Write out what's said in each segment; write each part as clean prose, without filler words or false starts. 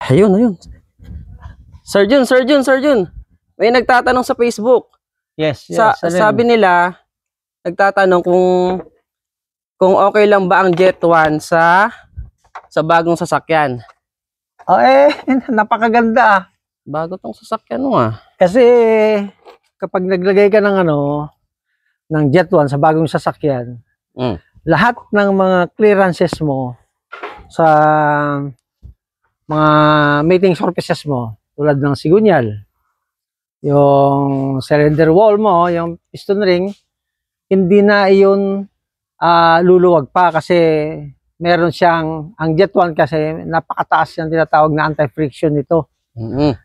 Ayun. Sir Jun. May nagtatanong sa Facebook. Yes. Sabi nila, nagtatanong kung okay lang ba ang Jet 1 sa bagong sasakyan. Napakaganda. Bago tong sasakyan mo Kasi kapag naglagay ka ng ng Jet 1 sa bagong sasakyan, lahat ng mga clearances mo sa mga mating surfaces mo, tulad ng sigunyal, yung cylinder wall mo, yung piston ring, hindi na iyon luluwag pa kasi meron siyang, ang Jet 1 kasi napakataas yung tinatawag na anti-friction nito.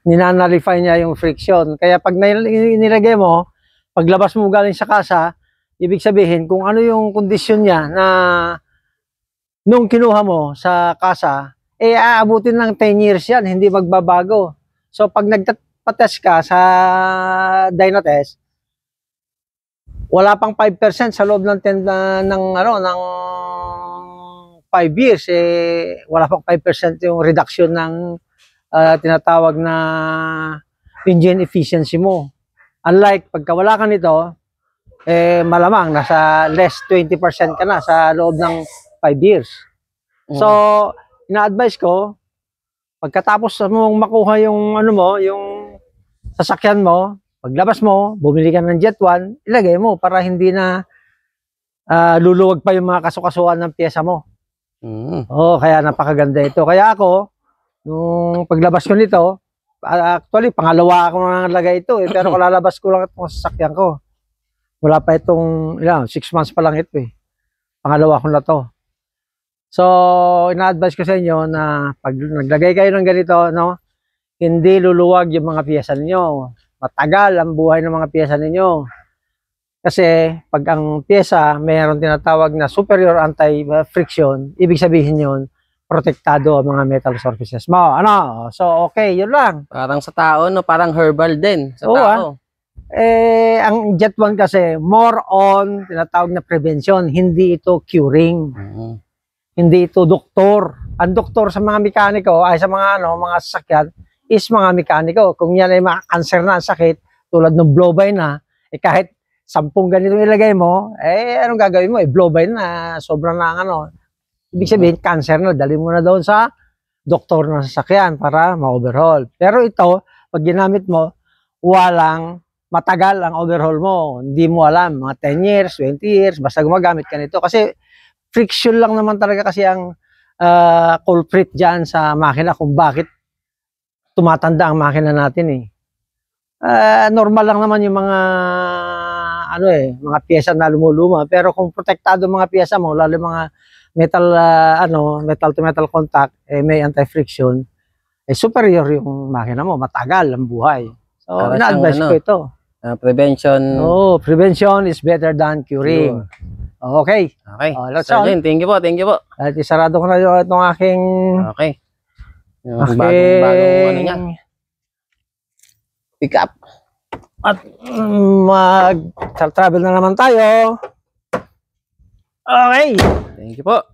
Ninanalify niya yung friction. Kaya pag nilagay mo, paglabas mo galing sa kasa, ibig sabihin kung ano yung kondisyon niya na nung kinuha mo sa kasa, aabutin ng 10 years yan, hindi magbabago. So pag nagpatest ka sa Dynatest, wala pang 5% sa loob ng 5 years, wala pang 5% yung reduction ng tinatawag na engine efficiency mo. Unlike pagka wala ka nito, malamang nasa less 20% ka na sa loob ng 5 years. So, ina-advise ko, pagkatapos mong makuha yung yung sasakyan mo, paglabas mo, bumili ka ng Jet 1, ilagay mo para hindi na luluwag pa yung mga kasukasuan ng pyesa mo. Kaya napakaganda ito. Kaya ako, nung paglabas ko nito, actually, pangalawa ako nang nalagay ito pero kalalabas ko lang itong sasakyan ko. Wala pa itong, 6 months pa lang ito Pangalawa ko na to. So, ina-advise ko sa inyo na pag naglagay kayo ng ganito, hindi luluwag yung mga piyesa ninyo. Matagal ang buhay ng mga piyesa ninyo. Kasi, pag ang piyesa mayroon tinatawag na superior anti-friction, ibig sabihin yun, protektado ang mga metal surfaces mo. So, okay, yun lang. Parang sa tao, parang herbal din sa tao. Ang Jet 1 kasi, more on tinatawag na prevention, hindi ito curing. Hindi ito doktor. Ang doktor sa mga mekaniko ay sa mga mga sasakyan is mga mekaniko. Kung yan ay cancer na ang sakit tulad ng blow by na, kahit 10 ganito ilagay mo, anong gagawin mo? Blow by na, sobrang na ibig sabihin cancer na, dali mo na doon sa doktor ng sasakyan para ma-overhaul. Pero ito, pag ginamit mo, walang matagal ang overhaul mo. Hindi mo alam, mga 10 years, 20 years, basta gumagamit ka nito. Kasi friction lang naman talaga kasi ang culprit dyan sa makina kung bakit tumatanda ang makina natin normal lang naman yung mga mga piyesa na lumuluma, pero kung protektado mga piyesa mo, lalo mga metal metal to metal contact, may anti-friction, superior yung makina mo, matagal ang buhay. So ina-advise ko ito. Prevention. Prevention is better than curing. Okay. Sir Jun, thank you po. At isarado ko na itong aking yung bagong niya. Pick up. At mag-travel na naman tayo. Okay. Thank you po.